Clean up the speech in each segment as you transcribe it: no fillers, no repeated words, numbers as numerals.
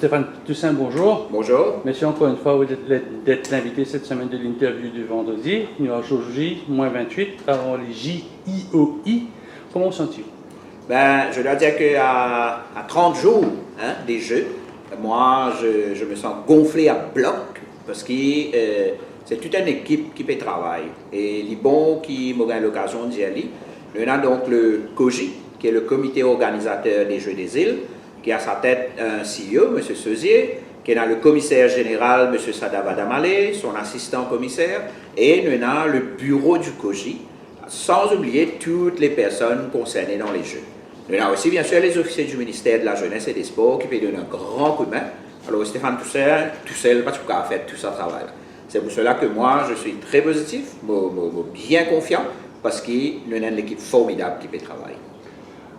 Stéphane Toussaint, bonjour. Bonjour. Merci encore une fois d'être l'invité cette semaine de l'interview du vendredi. Il y aura aujourd'hui, moins 28, avant les JIOI. Comment vous sentez-vous? Je dois dire qu'à 30 jours des Jeux, moi, je me sens gonflé à bloc parce que c'est toute une équipe qui fait travail. Et les bons qui m'ont eu l'occasion d'y aller, il y en a donc le COJI, qui est le comité organisateur des Jeux des îles, qui a à sa tête un CEO, M. Seuzier, qui a le commissaire général, M. Sadavadamale, son assistant commissaire, et il y a le bureau du COJI, sans oublier toutes les personnes concernées dans les Jeux. Il y a aussi, bien sûr, les officiers du ministère de la Jeunesse et des Sports qui peuvent donner un grand coup de main. Alors, Stéphane Toussaint, tout seul, pas tout cas, a fait tout ça travail. C'est pour cela que moi, je suis très positif, bien confiant, parce qu'il y a une équipe formidable qui peut travailler.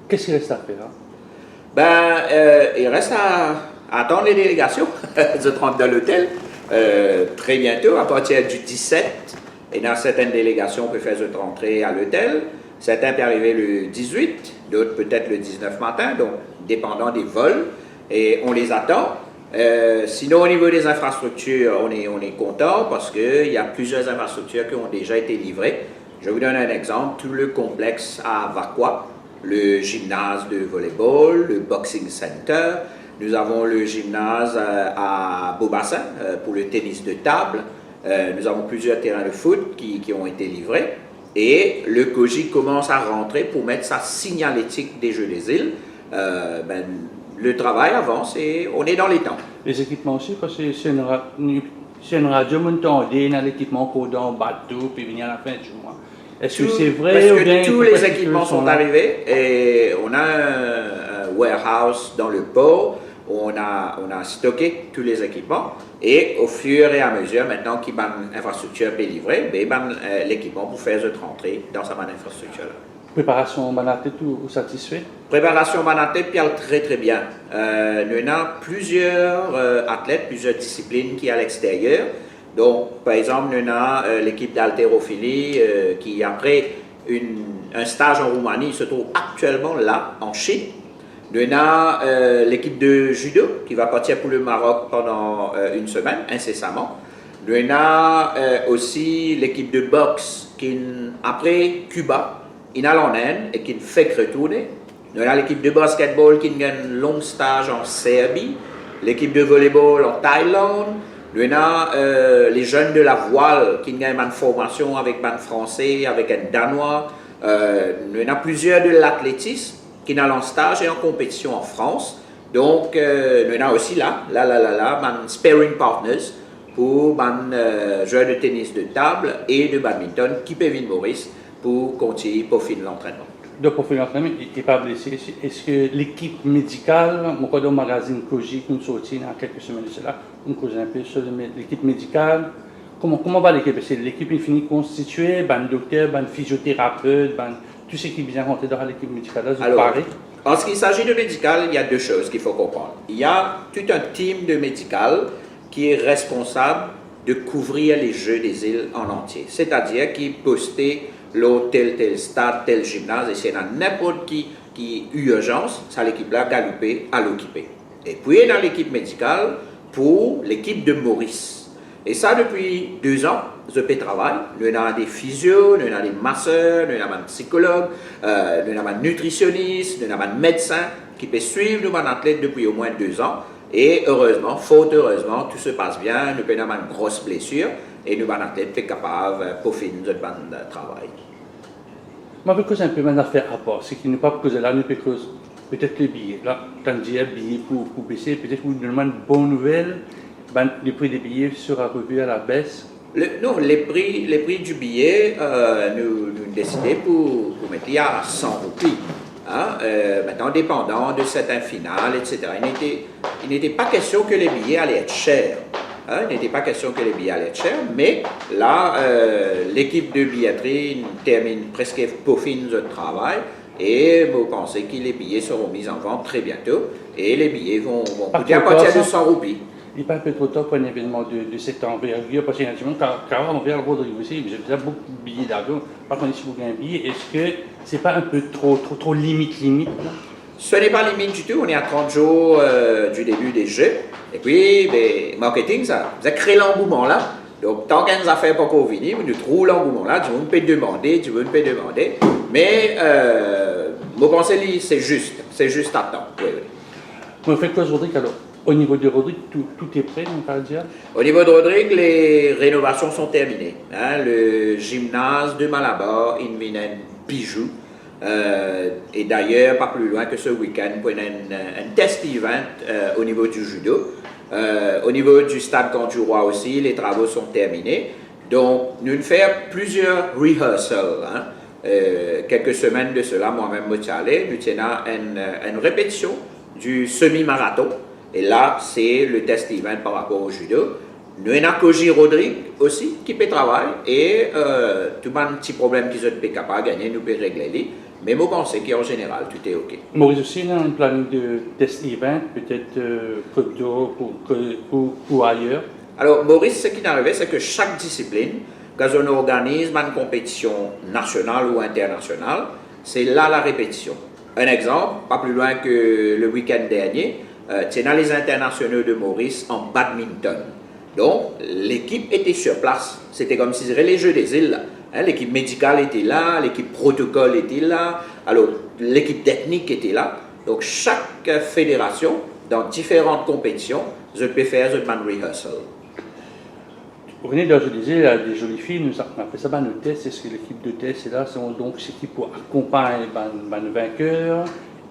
Qu'est-ce qu'il reste à faire? Il reste à attendre les délégations de rentrer dans l'hôtel très bientôt, à partir du 17. Et dans certaines délégations, on peut faire cette rentrée à l'hôtel. Certains peuvent arriver le 18, d'autres peut-être le 19 matin, donc dépendant des vols. Et on les attend. Sinon, au niveau des infrastructures, on est content parce qu'il y a plusieurs infrastructures qui ont déjà été livrées. Je vous donne un exemple. Tout le complexe à Vakwa, le gymnase de volleyball, le boxing center. Nous avons le gymnase à Beaubassin pour le tennis de table. Nous avons plusieurs terrains de foot qui ont été livrés. Et le COJI commence à rentrer pour mettre sa signalétique des Jeux des îles. Le travail avance et on est dans les temps. Les équipements aussi, parce que c'est une radio, on entend dans l'équipement qu'on dans bateau, puis venir à la fin du mois. Est-ce que c'est vrai? Parce que tous les équipements sont arrivés et on a un warehouse dans le port où on a stocké tous les équipements et au fur et à mesure, maintenant qu'il y a une infrastructure est livrée, l'équipement pour faire cette rentrée dans sa infrastructure-là. Préparation Banaté, tout satisfait? Préparation Banaté, parle très très bien. Nous avons plusieurs athlètes, plusieurs disciplines qui sont à l'extérieur. Donc, par exemple, nous avons l'équipe d'haltérophilie qui, après un stage en Roumanie, se trouve actuellement là, en Chine. Nous avons l'équipe de judo qui va partir pour le Maroc pendant une semaine, incessamment. Nous avons aussi l'équipe de boxe qui, après Cuba, il a en Inde et qui ne fait que retourner. Nous avons l'équipe de basketball qui a un long stage en Serbie, l'équipe de volleyball en Thaïlande. Nous avons les jeunes de la voile qui ont une formation avec un Français, avec un Danois. Nous avons plusieurs de l'athlétisme qui sont en stage et en compétition en France. Donc, nous avons aussi un sparring partners pour les joueurs de tennis de table et de badminton qui peuvent venir Maurice pour continuer pour finir l'entraînement. Donc, pour finir l'entraînement, il n'est pas blessé. Est-ce que l'équipe médicale, mon code au magazine COJI, qui nous sortit il y a quelques semaines de cela, on cause un peu sur l'équipe médicale. Comment va l'équipe? Est-ce que l'équipe est finie constituée, un docteur, un physiothérapeute, tout ce qui est bien rentré dans l'équipe médicale? Alors, en ce qui s'agit de médical, il y a deux choses qu'il faut comprendre. Il y a tout un team de médical qui est responsable de couvrir les Jeux des îles en entier. C'est-à-dire qui postait l'hôtel, tel stade, tel gymnase, et c'est dans n'importe qui urgence, ça l'équipe-là galopée à l'occuper. Et puis dans l'équipe médicale, pour l'équipe de Maurice. Et ça depuis 2 ans, je fais travail. Nous avons des physios, nous avons des masseurs, nous avons un psychologue, nous avons un nutritionniste, nous avons un médecin qui peut suivre nos athlètes depuis au moins 2 ans. Et heureusement, fort heureusement, tout se passe bien. Nous avons une grosse blessure et nous avons athlètes capables de finir notre travail. Je vais causer un peu mes affaires à part. C'est qu'il n'est pas causer là, nous peut causer peut-être les billets. Là, quand je dis billets pour baisser, peut-être vous donnez une bonne nouvelle. Le prix des billets sera revu à la baisse. Non, les prix du billet, nous décidons pour mettre à 100 roupies. Maintenant, dépendant de certains finales, etc. Il n'était pas question que les billets allaient être chers. Il n'était pas question que les billets allaient être chers, mais là, l'équipe de billetterie termine presque peaufine le travail et vous pensez que les billets seront mis en vente très bientôt et les billets vont coûter à partir de 100 roupies. Il n'est pas un peu trop tôt pour un événement de cette envergure, parce qu'il y a quand on vient Rodrigo aussi, j'ai déjà beaucoup de billets d'avion. Par contre, si vous avez un billet, est-ce que c'est pas un peu trop limite là? Ce n'est pas limite du tout, on est à 30 jours du début des Jeux. Et puis, ben, marketing, ça crée l'engouement là. Donc, tant qu'il y a des affaires pas qu'on finit, nous trouvons l'engouement là, tu veux peut demander, Mais, je pense que c'est juste à temps. Oui, oui. Vous faites quoi, Rodrigue, alors? Au niveau de Rodrigue, tout est prêt, on va dire? Au niveau de Rodrigue, les rénovations sont terminées. Hein. Le gymnase de Malabar, il vient un bijou. Et d'ailleurs, pas plus loin que ce week-end, pour un test event au niveau du judo. Au niveau du stade Canturoy aussi, les travaux sont terminés. Donc, nous faisons plusieurs rehearsals. Hein. Quelques semaines de cela, moi-même, nous tenons une répétition du semi-marathon. Et là, c'est le test event par rapport au judo. Nous avons Koji Rodrigue aussi qui peut travailler et tout le petit problème qu'ils sont capables de gagner, nous pouvons régler. Mais je pense qu'en général, tout est OK. Maurice aussi, il a un planning de test event, peut-être Côte d'Or ou ailleurs. Alors, Maurice, ce qui est arrivé, c'est que chaque discipline, quand on organise une compétition nationale ou internationale, c'est là la répétition. Un exemple, pas plus loin que le week-end dernier, c'est dans les internationaux de Maurice en badminton. Donc, l'équipe était sur place. C'était comme si c'était les Jeux des îles. Hein, l'équipe médicale était là, l'équipe protocole était là, alors l'équipe technique était là. Donc, chaque fédération, dans différentes compétitions, je peux faire un rehearsal. Vous venez de je disais, il y a des jolies filles, nous on appelle ça le test. Est-ce que l'équipe de test est là? C'est donc c'est qui pour accompagner le vainqueur.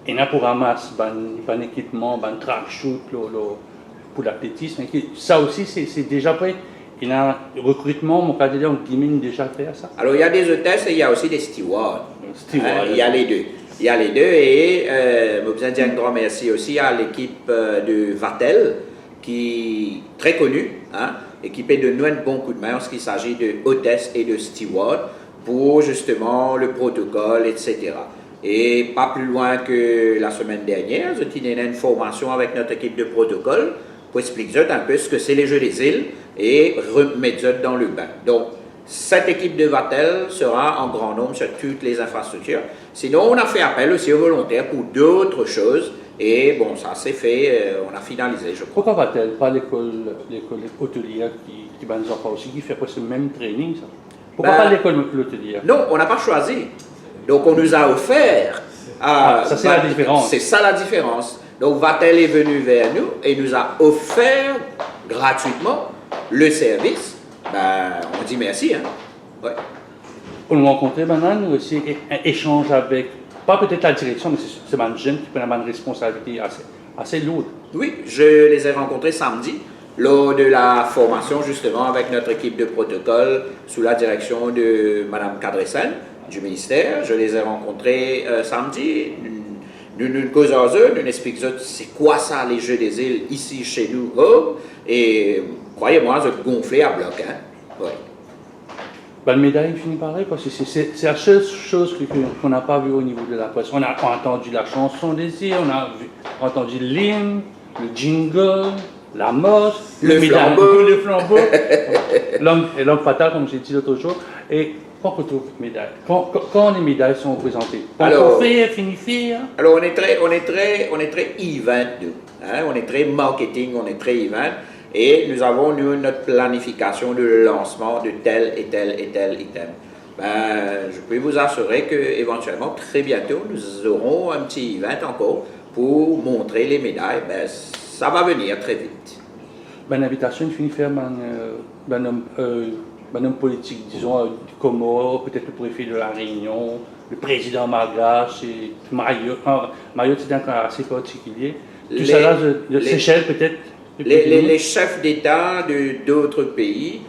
Et là, pour ramasser un équipement, un track shoot pour l'athlétisme. Ça aussi, c'est déjà prêt. Il y a un recrutement, mon cas on diminue déjà faire ça. Alors, il y a des hôtesses et il y a aussi des stewards. Il y a les deux. Il y a les deux et je besoin de dire un grand merci aussi à l'équipe de Vatel, qui est très connue, hein, et qui peut donner un bon coup de main en ce qu'il s'agit de hôtesses et de stewards pour justement le protocole, etc. Et pas plus loin que la semaine dernière, j'ai tenu une formation avec notre équipe de protocole pour expliquer un peu ce que c'est les Jeux des îles et remettre dans le bain. Donc, cette équipe de Vatel sera en grand nombre sur toutes les infrastructures. Sinon, on a fait appel aussi aux volontaires pour d'autres choses. Et bon, ça s'est fait, on a finalisé, je crois. Pourquoi Vatel, pas l'école hôtelière qui va nous en faire aussi, qui fait presque le même training ça? Pourquoi pas l'école hôtelière? Non, on n'a pas choisi. Donc, on nous a offert. Ça, c'est la différence. C'est ça la différence. Donc, Vatel est venu vers nous et nous a offert gratuitement le service. Ben, on dit merci. Hein? Ouais. On nous rencontrait maintenant, aussi un échange avec, pas peut-être la direction, mais c'est un jeune qui prend une responsabilité assez lourde. Oui, je les ai rencontrés samedi, lors de la formation justement avec notre équipe de protocole sous la direction de Mme Cadressan du ministère. Je les ai rencontrés samedi. Nous causons eux, nous expliquons c'est quoi ça les Jeux des îles ici chez nous. Oh, et croyez-moi, je gonflé à bloc. Hein? Ouais. Ben, le médaille finit pareil, parce que c'est la seule chose qu'on n'a pas vu au niveau de la presse. On a entendu la chanson des îles, on a entendu l'hymne, le jingle, la mosse, le flambeau, l'homme fatal, comme j'ai dit l'autre jour. Et quand on trouve les médailles, quand les médailles sont représentées, on fait, finit. Alors on est très event, nous. Hein? On est très marketing, on est très event. Et nous avons, notre planification de lancement de tel et tel et tel item. Ben, je peux vous assurer qu'éventuellement, très bientôt, nous aurons un petit event encore pour montrer les médailles. Ben, ça va venir très vite. Ben, l'invitation finit faire un homme politique, disons, du Comore, peut-être le préfet de la Réunion, le président malgache, et Mayotte, c'est un cas assez particulier. Tout ça là, de Seychelles peut-être. Les chefs d'État d'autres pays,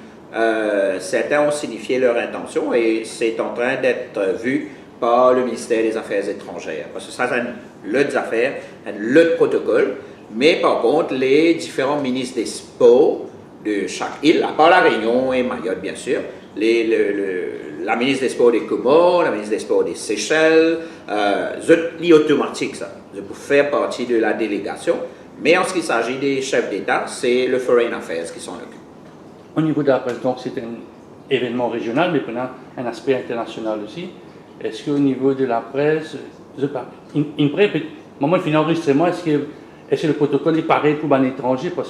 certains ont signifié leur intention et c'est en train d'être vu par le ministère des Affaires étrangères. Parce que ça, c'est l'autre affaire, l'autre protocole. Mais par contre, les différents ministres des Sports de chaque île, à part la Réunion et Mayotte, bien sûr, la ministre des Sports des Comores, la ministre des Sports des Seychelles, c'est automatique ça, pour faire partie de la délégation. Mais en ce qui s'agit des chefs d'État, c'est le Foreign Affairs qui s'en occupe. Au niveau de la presse, donc c'est un événement régional, mais prenant un aspect international aussi. Est-ce qu'au niveau de la presse, Moi, je finis enregistrement, est-ce que le protocole est pareil pour un étranger, pour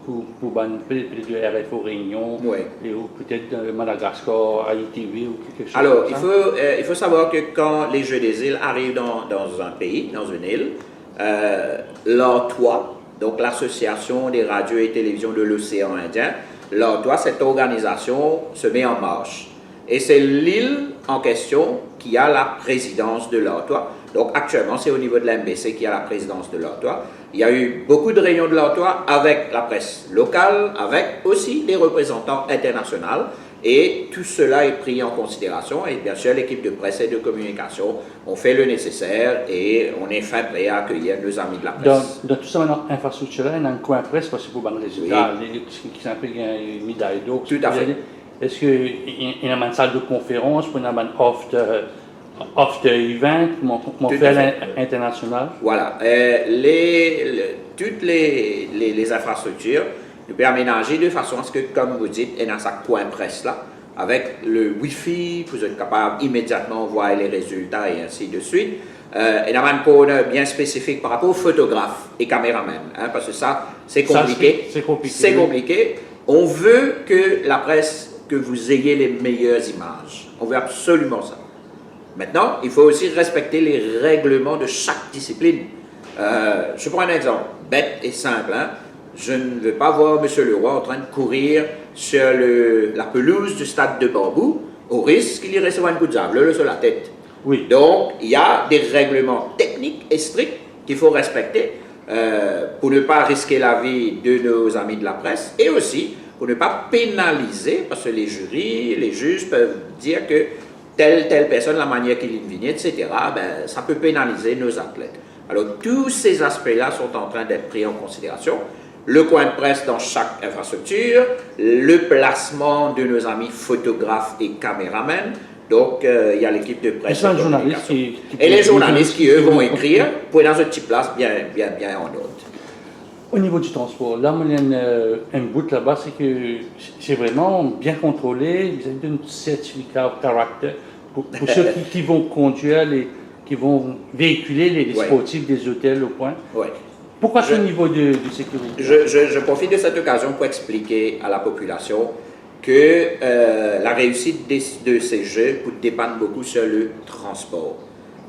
de RFO Réunion, ou peut-être Madagascar, ITV ou quelque chose Alors, comme ça? il faut savoir que quand les Jeux des îles arrivent dans un pays, dans une île, l'ORTOI, donc l'Association des radios et télévisions de l'océan Indien, l'ORTOI, cette organisation se met en marche. Et c'est l'île en question qui a la présidence de l'ORTOI. Donc actuellement, c'est au niveau de l'MBC qui a la présidence de l'ORTOI. Il y a eu beaucoup de réunions de l'ORTOI avec la presse locale, avec aussi des représentants internationaux. Et tout cela est pris en considération. Et bien sûr, l'équipe de presse et de communication ont fait le nécessaire et on est fin prêt à accueillir nos amis de la presse. Dans tout ça, maintenant, infrastructurel, il y a un coin presse parce que pour le résultat, qui s'appelle une médaille d'or. Tout à fait. Est-ce qu'il y a une salle de conférence pour une after-event, comment faire l'international? Voilà. Toutes les infrastructures nous peut aménager de façon à ce que, comme vous dites, il y a un coin presse là, avec le Wi-Fi, vous êtes capable immédiatement de voir les résultats et ainsi de suite. Il y a un code bien spécifique par rapport aux photographes et caméramans, parce que ça, c'est compliqué. C'est compliqué. On veut que la presse, que vous ayez les meilleures images. On veut absolument ça. Maintenant, il faut aussi respecter les règlements de chaque discipline. Je prends un exemple bête et simple. Je ne veux pas voir M. Leroy en train de courir sur la pelouse du stade de Bambou au risque qu'il y recevra un coup de javelot sur la tête. Oui. Donc, il y a des règlements techniques et stricts qu'il faut respecter pour ne pas risquer la vie de nos amis de la presse et aussi pour ne pas pénaliser, parce que les jurys, les juges peuvent dire que telle personne, la manière qu'il vigne, etc., ben, ça peut pénaliser nos athlètes. Alors, tous ces aspects-là sont en train d'être pris en considération. Le coin de presse dans chaque infrastructure, le placement de nos amis photographes et caméramans. Donc, il y a l'équipe de presse et les journalistes qui, eux, vont écrire pour dans une petite place bien en ordre. Au niveau du transport, là, il y a un bout là-bas, c'est que c'est vraiment bien contrôlé. Vous avez un certificat au caractère pour ceux qui vont conduire, qui vont véhiculer les sportifs des hôtels au point. Oui. Pourquoi ce niveau de sécurité? Je profite de cette occasion pour expliquer à la population que la réussite de ces Jeux dépend beaucoup sur le transport.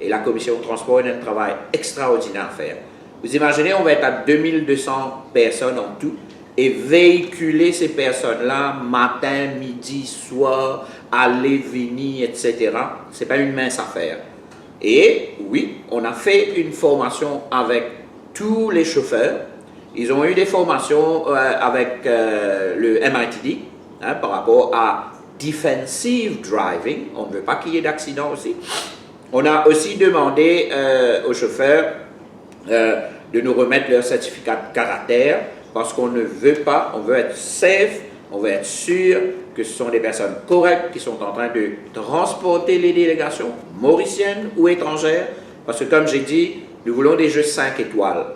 Et la commission de transport a un travail extraordinaire à faire. Vous imaginez, on va être à 2200 personnes en tout et véhiculer ces personnes-là matin, midi, soir, aller, venir, etc. Ce n'est pas une mince affaire. Et oui, on a fait une formation avec tous les chauffeurs. Ils ont eu des formations avec le MITD par rapport à defensive driving. On ne veut pas qu'il y ait d'accident aussi. On a aussi demandé aux chauffeurs de nous remettre leur certificat de caractère parce qu'on ne veut pas, on veut être safe, on veut être sûr que ce sont des personnes correctes qui sont en train de transporter les délégations mauriciennes ou étrangères parce que comme j'ai dit, nous voulons des Jeux 5 étoiles.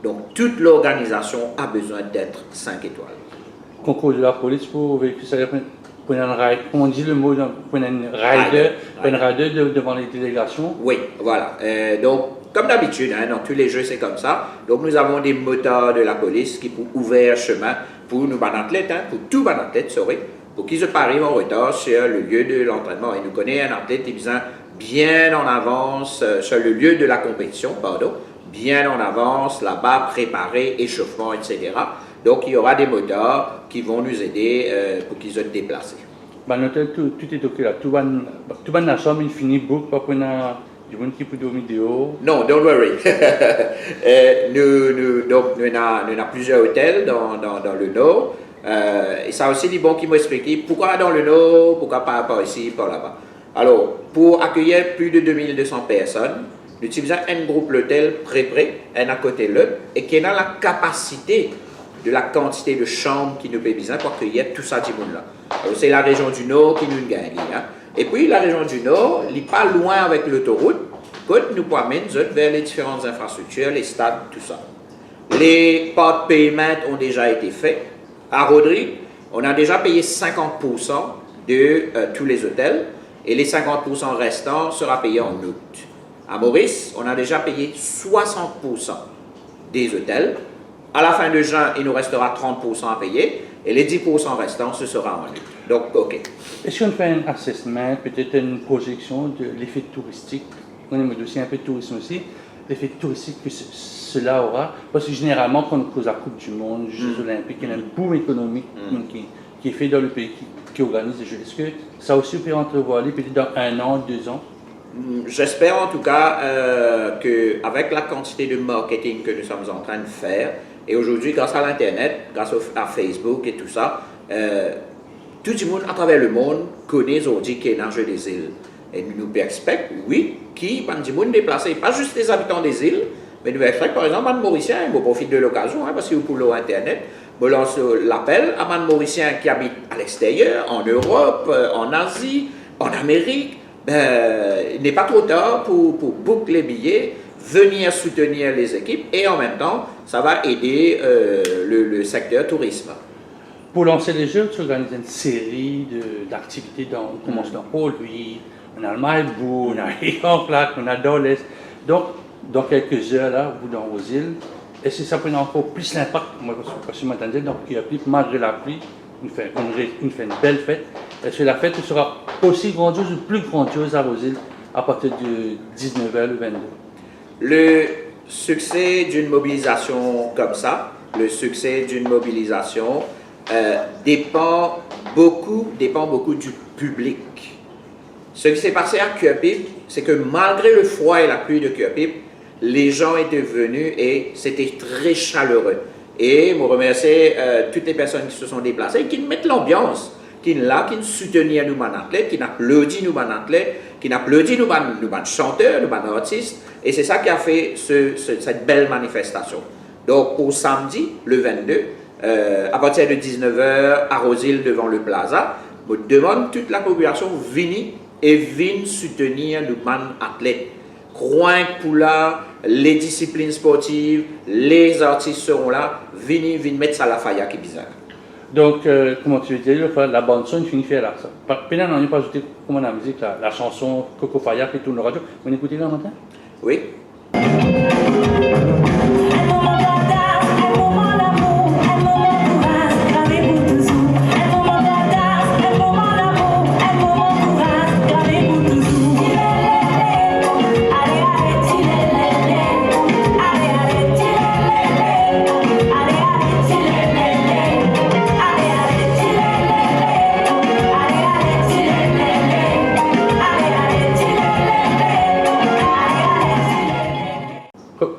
Donc toute l'organisation a besoin d'être 5 étoiles. Concours de la police pour véhiculer ça, pour un rider, comment on dit le mot, pour un rider devant les délégations? Oui, voilà. Donc, comme d'habitude, dans tous les jeux, c'est comme ça. Donc, nous avons des motards de la police qui pour ouvrir chemin pour nos athlètes, pour tous les athlètes, pour qu'ils se parient en retard sur le lieu de l'entraînement. Et nous connaissons un athlète qui vient bien en avance sur le lieu de la compétition, bien en avance, là-bas, préparé, échauffement, etc. Donc, il y aura des motards qui vont nous aider pour qu'ils se déplacent. Tout est OK là. Tout va dans la chambre, il finit beaucoup, pas pour du monde qui peut dormir dehors. Non, don't worry. Nous avons plusieurs hôtels dans le Nord. Et ça aussi, des bons qui m'ont expliqué pourquoi dans le Nord, pourquoi pas ici, pas là-bas. Alors, pour accueillir plus de 2200 personnes, nous utilisons un groupe l'hôtel près, un à côté de l'autre, et qui a la capacité de la quantité de chambres qui nous peut besoin pour accueillir tout ça du monde là. Alors, c'est la région du Nord qui nous gagne. Et puis, la région du Nord, elle n'est pas loin avec l'autoroute, que nous amène vers les différentes infrastructures, les stades, tout ça. Les parts de paiement ont déjà été faits. À Rodrigue, on a déjà payé 50% de tous les hôtels et les 50% restants sera payé en août. À Maurice, on a déjà payé 60% des hôtels. À la fin de juin, il nous restera 30% à payer et les 10% restants, ce sera en ligne. Donc, OK. Est-ce qu'on fait un assessment, peut-être une projection de l'effet touristique? On aime aussi un peu de tourisme aussi. L'effet touristique que cela aura. Parce que généralement, quand on cause la Coupe du Monde, les Jeux Olympiques, il y a un boom économique qui est fait dans le pays qui organise les Jeux. Est-ce que ça aussi peut entrevoir peut-être dans 1 an, 2 ans? J'espère en tout cas qu'avec la quantité de marketing que nous sommes en train de faire, et aujourd'hui, grâce à l'Internet, grâce à Facebook et tout ça, tout le monde à travers le monde connaît aujourd'hui qu'il y a un jeu des îles. Et nous expectons, oui, qui va du monde déplacé, pas juste les habitants des îles, mais nous expectons par exemple, les Mauriciens, je profite de l'occasion, parce que pour l'Internet, je lance l'appel à les Mauriciens qui habitent à l'extérieur, en Europe, en Asie, en Amérique. Il n'est pas trop tard pour booker les billets, venir soutenir les équipes et en même temps, ça va aider le secteur tourisme. Pour lancer les Jeux, tu organises une série d'activités. On commence dans Port-Louis, on a le Maïbou, on a Rion-Plaque, on a Dorles. Donc, dans quelques heures, là, vous dans vos îles, est-ce que ça prend encore plus l'impact? Moi, parce que je m'entendais, donc il y a plus, malgré la pluie, on fait une belle fête. Est-ce que la fête sera aussi grandiose ou plus grandiose à vos îles à partir du 19h le 22? Le succès d'une mobilisation comme ça, le succès d'une mobilisation dépend beaucoup du public. Ce qui s'est passé à Cuapip, c'est que malgré le froid et la pluie de Cuapip, les gens étaient venus et c'était très chaleureux. Et je remercie toutes les personnes qui se sont déplacées, qui mettent l'ambiance, qui nous soutenaient nous athlètes, qui applaudissent nous athlètes, qui applaudissent nous chanteurs, nous artistes. Et c'est ça qui a fait cette belle manifestation. Donc pour samedi, le 22, à partir de 19h, à Rosil devant le Plaza, je demande toute la population vienne soutenir nous athlètes. Croix pour là, les disciplines sportives, les artistes seront là, venez mettre ça à la faille qui est bizarre. Donc, comment tu veux dire, la bande son finit faire là. Peut-être on n'a pas ajouté comment la musique, la chanson Coco Faya qui tourne au radio. Vous écoutez là maintenant? Oui.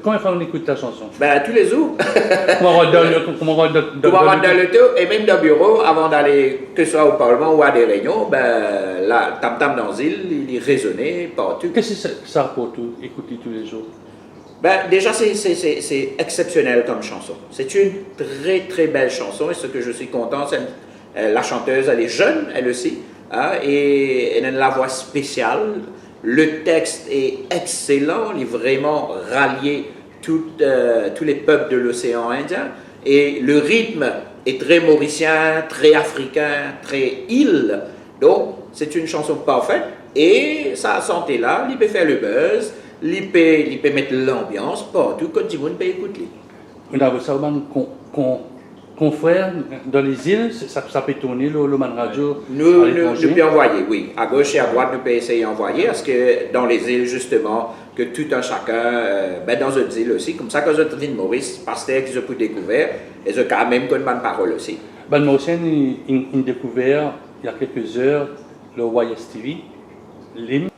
Comment on écoute ta chanson? Tous les jours. Comment on rentre dans le taux et même dans le bureau, avant d'aller, que ce soit au Parlement ou à des réunions, la tam-tam dans l'île, il résonnait partout. Qu'est-ce que ça pour tout, écouter tous les jours? Déjà, c'est exceptionnel comme chanson. C'est une très très belle chanson et ce que je suis content, c'est la chanteuse, elle est jeune, elle aussi, et elle a la voix spéciale. Le texte est excellent, il est vraiment rallié tous les peuples de l'océan Indien. Et le rythme est très mauricien, très africain, très île. Donc, c'est une chanson parfaite. Et sa santé là, il peut faire le buzz, il peut mettre l'ambiance partout, quand tout le monde peut écouter. On a ça confrères dans les îles, ça peut tourner le Man Radio. Nous pouvons envoyer, oui. À gauche et à droite, nous pouvons essayer d'envoyer, parce que dans les îles, justement, que tout un chacun, dans une île aussi, comme ça, quand je dis Maurice, Pasteur, qu'ils ont pu découvrir, et ont quand même une bonne parole aussi. Le Mauricien, il a découvert, il y a quelques heures, le YSTV, l'hymne.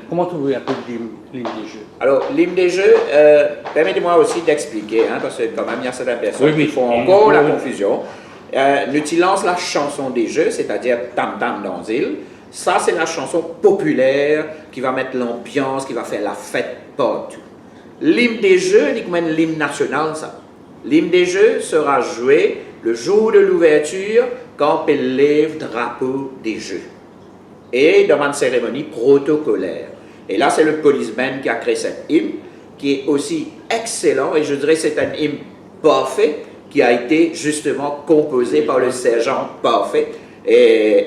Comment tu veux appeler l'hymne des Jeux? Alors, l'hymne des Jeux, permettez-moi aussi d'expliquer, parce que quand même, il y a certaines personnes qui font encore la confusion. L'utilisation la chanson des Jeux, c'est-à-dire Tam Tam dans l'île, ça c'est la chanson populaire qui va mettre l'ambiance, qui va faire la fête partout. L'hymne des Jeux, c'est comme l'hymne national, ça. L'hymne des Jeux sera joué le jour de l'ouverture, quand elle lève le drapeau des Jeux. Et dans une cérémonie protocolaire. Et là, c'est le policeman qui a créé cet hymne, qui est aussi excellent, et je dirais que c'est un hymne parfait, qui a été justement composé par le sergent parfait. Et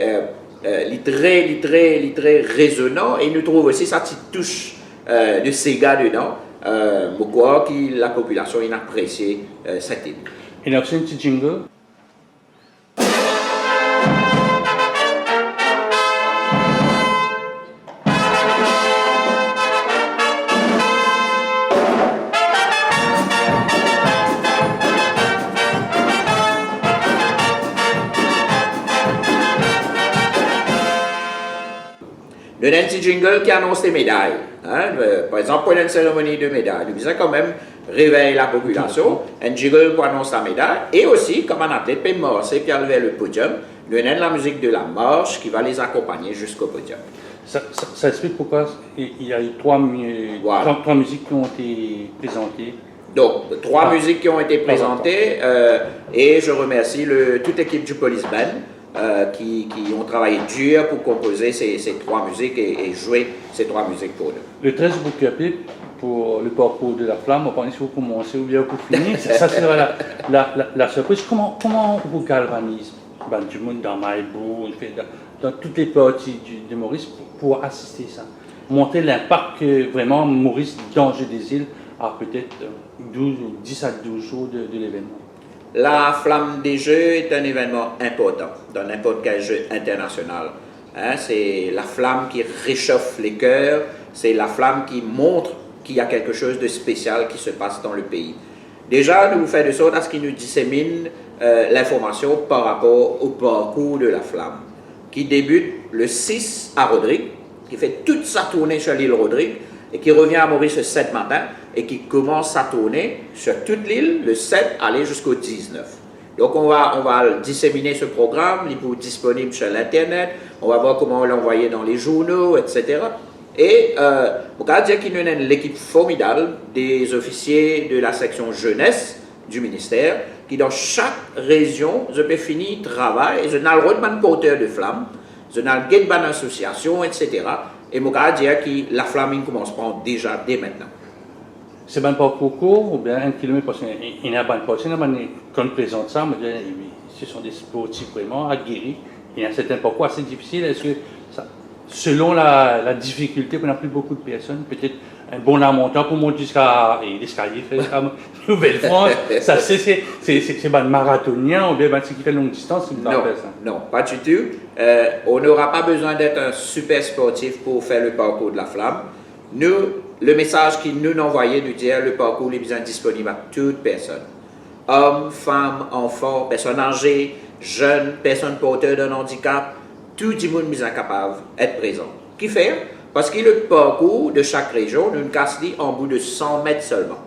il est très résonnant, et nous trouvons aussi sa petite touche de Sega dedans. Pourquoi que la population a apprécié cet hymne. Et aussi un petit jingle. Le petit jingle qui annonce les médailles. Hein? Par exemple, pour une cérémonie de médailles, nous besoin quand même réveiller la population, un jingle pour annoncer la médaille, et aussi, comme un athlète peut marcher puis arriver le podium, nous avons la musique de la marche qui va les accompagner jusqu'au podium. Ça explique pourquoi il y a eu trois musiques qui ont été présentées. Donc, trois musiques qui ont été présentées, et je remercie toute l'équipe du Police Band qui ont travaillé dur pour composer ces trois musiques et jouer ces trois musiques pour nous. Le 13 bouquet pour le parcours de la flamme, on pense si vous commencez ou bien vous finissez, ça sera la surprise. Comment vous galvanisez du monde dans Maïbou, dans toutes les parties de Maurice pour assister à ça, montrer l'impact que vraiment Maurice, danger des îles, a peut-être 10 à 12 jours de l'événement. La Flamme des Jeux est un événement important dans n'importe quel jeu international. Hein, c'est la flamme qui réchauffe les cœurs, c'est la flamme qui montre qu'il y a quelque chose de spécial qui se passe dans le pays. Déjà, nous faisons de sorte à ce qu'il nous dissémine l'information par rapport au parcours de la flamme, qui débute le 6 à Rodrigue, qui fait toute sa tournée sur l'île Rodrigue, et qui revient à Maurice le 7 matin, et qui commence sa tournée sur toute l'île, le 7, aller jusqu'au 19. Donc on va disséminer ce programme, il est disponible sur l'Internet, on va voir comment l'envoyer dans les journaux, etc. Et on va dire qu'il y a l'équipe formidable des officiers de la section jeunesse du ministère, qui dans chaque région, je peux finir travail, je n'ai le droit de porteur de flamme, je n'ai le droit d'association, etc. Et je vais dire que la flamme commence à prendre déjà dès maintenant. C'est bien pas court ou bien 1 kilomètre parce qu'il n'y a pas de partie, quand on présente ça, ce sont des sportifs vraiment aguerris. Il y a un certain parcours assez difficile. Est-ce que, selon la difficulté, on n'a plus beaucoup de personnes, peut-être un bon montant pour monter jusqu'à l'escalier, Nouvelle-France, ça c'est un marathonien ou bien ceux qui fait longue distance, c'est non, pas du tout. On n'aura pas besoin d'être un super sportif pour faire le parcours de la flamme. Nous, le message qu'il nous envoyait nous dire le parcours est bien disponible à toute personne. Hommes, femmes, enfants, personnes âgées, jeunes, personnes porteurs d'un handicap, tout le monde est capable d'être présent. Qui fait? Parce que le parcours de chaque région, nous casse en bout de 100 mètres seulement.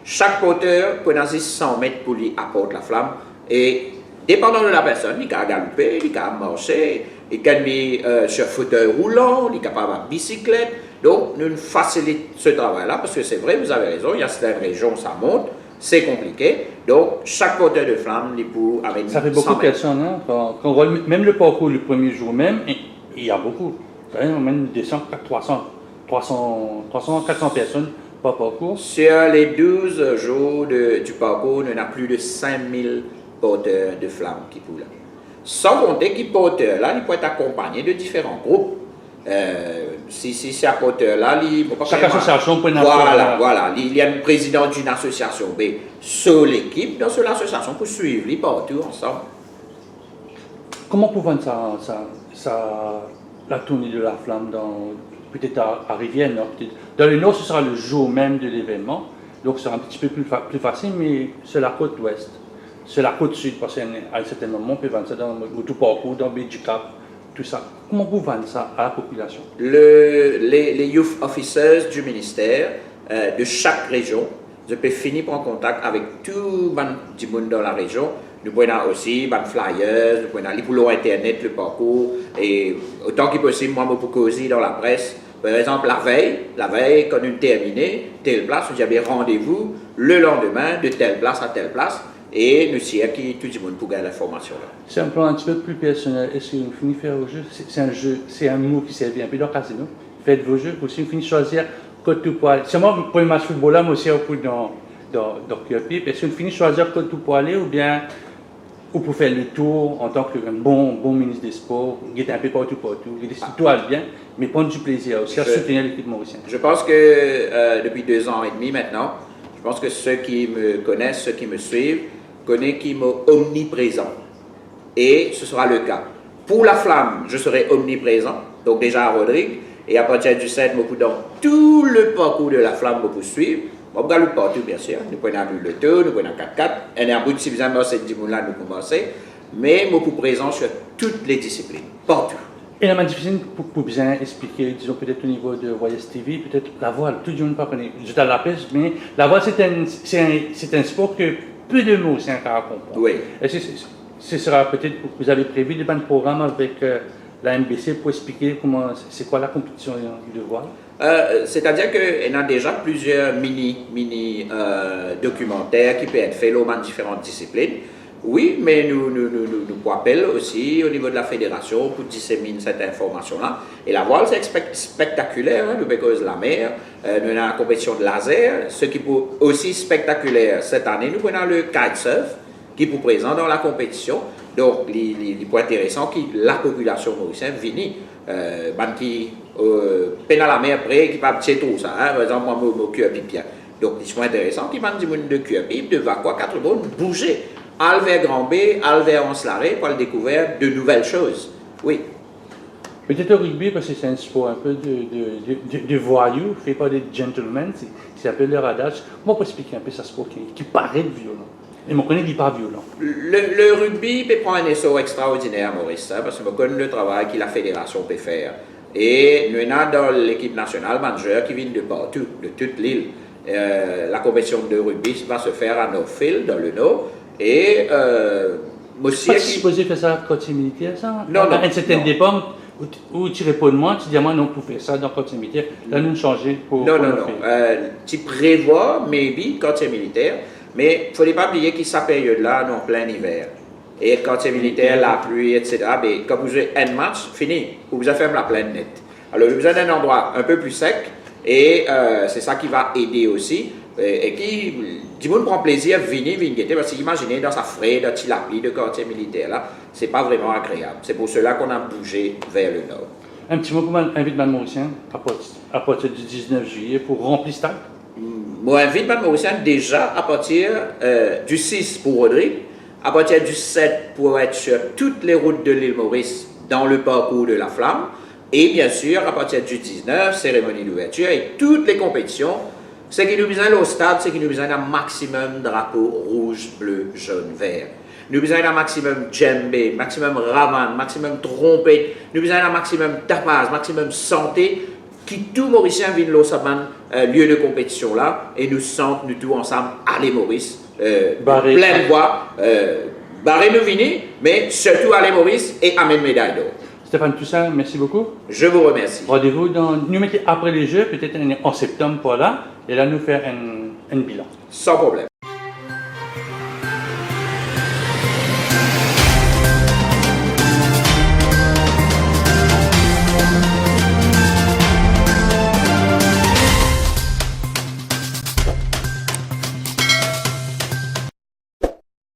Chaque porteur peut nager 100 mètres pour lui apporter la flamme. Et dépendant de la personne, il peut galoper, il peut marcher, il peut aller sur fauteuil roulant, il est capable de bicyclette. Donc, nous facilitons ce travail-là, parce que c'est vrai, vous avez raison, il y a certaines régions, ça monte, c'est compliqué. Donc, chaque porteur de flamme, il peut avec 100 mètres. Ça fait beaucoup de personnes, hein? Quand on voit même le parcours le premier jour même, il y a beaucoup. On même descend à 300, 400 personnes par parcours. Sur les 12 jours du parcours, on a plus de 5000 porteurs de flammes qui sont là. Sans compter que porteurs-là, ils peuvent être accompagnés de différents groupes. Si c'est un porteur-là, chaque association peut voilà. Il y a un président d'une association B sur l'équipe, dans cette association pour suivre les partout ensemble. Comment pouvons la tournée de la flamme peut-être à Rivière Nord? Dans le Nord, ce sera le jour même de l'événement, donc ce sera un petit peu plus facile, mais c'est la côte ouest, c'est la côte sud, parce qu'à un certain moment, on peut vendre ça dans le tout parcours, dans Bédicap, tout ça. Comment vous vendez ça à la population? Les youth officers du ministère de chaque région, je peux finir par contact avec tout le monde dans la région. Nous prenons aussi des flyers, nous prenons les boulots internet, le parcours, et autant que possible, moi, je peux causer dans la presse. Par exemple, la veille, quand nous terminons, telle place, vous avez rendez-vous le lendemain de telle place à telle place. et nous sommes qui tout le monde pour gagner l'information là. C'est un plan un petit peu plus personnel. Est-ce que vous finissez faire au jeu? C'est un jeu, c'est un mot qui servait un peu dans le casino. Faites vos jeux, aussi vous finissez choisir code tout poil. C'est moi pour le match football là, moi aussi au coup dans QRP. Est-ce que vous finissez choisir code tout poil ou bien ou pour faire le tour en tant qu'un bon ministre des Sports, guetter un peu partout, tout va bien, mais prendre du plaisir aussi à soutenir l'équipe mauricienne. Je pense que depuis 2 ans et demi maintenant, je pense que ceux qui me connaissent, ceux qui me suivent, connaissent qui m'ont omniprésent. Et ce sera le cas. Pour la flamme, je serai omniprésent, donc déjà à Rodrigue, et à partir du 7, beaucoup dans tout le parcours de la flamme, beaucoup suivre. On regarde le partout, bien sûr. Nous prenons le tour, nous prenons 4x4. Et en bout de suffisamment, cette là nous commencer. Mais moi, pour présent sur toutes les disciplines, partout. Et la difficile pour bien expliquer, disons peut-être au niveau de Voyage TV, peut-être la voile, tout le monde ne pas connaît. Je à la pêche, mais la voile, c'est un sport que peu de mots, c'est un cas à comprendre. Oui. Est-ce que ce sera peut-être, vous avez prévu des programmes avec la MBC pour expliquer comment, c'est quoi la compétition de voile? C'est-à-dire qu'il y a déjà plusieurs mini documentaires qui peuvent être faits dans différentes disciplines. Oui, mais nous appelons aussi au niveau de la fédération pour disséminer cette information-là. Et la voile, c'est spectaculaire, hein, nous because la mer, nous avons la compétition de laser, ce qui est aussi spectaculaire cette année, nous prenons le kitesurf, qui est présent dans la compétition. Donc, les points intéressants que la population mauricienne vient, qui peine à la mer près, qui va petit tout ça, hein, par exemple, moi, mon cœur bien. Donc, les points intéressants qui m'a dit de cœur de va quoi, 4 bonnes bouger. Al vers Grand B, al vers Anse-Larrey pour découvrir de nouvelles choses. Oui. Peut-être au rugby, parce que c'est un sport un peu de voyous, fait par des gentlemen, c'est un peu leur adage. Moi, pour expliquer un peu ce sport qui paraît violent. Et je connais qu'il n'est pas violent. Le rugby peut prendre un essor extraordinaire, Maurice, hein, parce que je connais le travail que la fédération peut faire. Et nous avons dans l'équipe nationale manager qui viennent de partout, de toute l'île. La compétition de rugby va se faire à Northfield, dans le Nord. Et monsieur. Pas supposé faire ça quand c'est militaire, ça? Non, non. À un certain départ, où tu réponds de moi, tu dis à moi non pour faire ça dans le quartier militaire. Là, nous changer pour. Non. Tu prévois, maybe, quartier militaire, mais il ne faut pas oublier que cette période-là, nous en plein hiver. Et quartier militaire, la pluie, etc. Mais quand vous avez un match, fini. Vous avez fait la plaine nette. Alors, vous avez un endroit un peu plus sec, et c'est ça qui va aider aussi. Et qui, du monde prend plaisir à venir guetter, parce qu'imaginez dans sa fraie, dans Tilapie, de quartier militaire, là, c'est pas vraiment agréable. C'est pour cela qu'on a bougé vers le nord. Un petit mot pour inviter Mme Mauricien à partir du 19 juillet pour remplir stade? Moi, invite Mme Mauricien déjà à partir du 6 pour Rodrigue, à partir du 7 pour être sur toutes les routes de l'île Maurice dans le parcours de la flamme, et bien sûr, à partir du 19, cérémonie d'ouverture et toutes les compétitions. Ce qui nous besoin au stade, c'est qu'il nous besoin d'un maximum drapeau rouge, bleu, jaune, vert. Nous besoin d'un maximum djembé, maximum ravan, maximum trompette. Nous besoin d'un maximum tapage, maximum santé, qui tout Mauricien vient de l'Ossaman, lieu de compétition là, et nous sentons nous tous ensemble, allez Maurice, pleine voix, barré nous venir, mais surtout allez Maurice et amène médaille d'or. Stéphane Toussaint, merci beaucoup. Je vous remercie. Rendez-vous nous mettez après les Jeux, peut-être en septembre pour là, et là nous faire un bilan. Sans problème.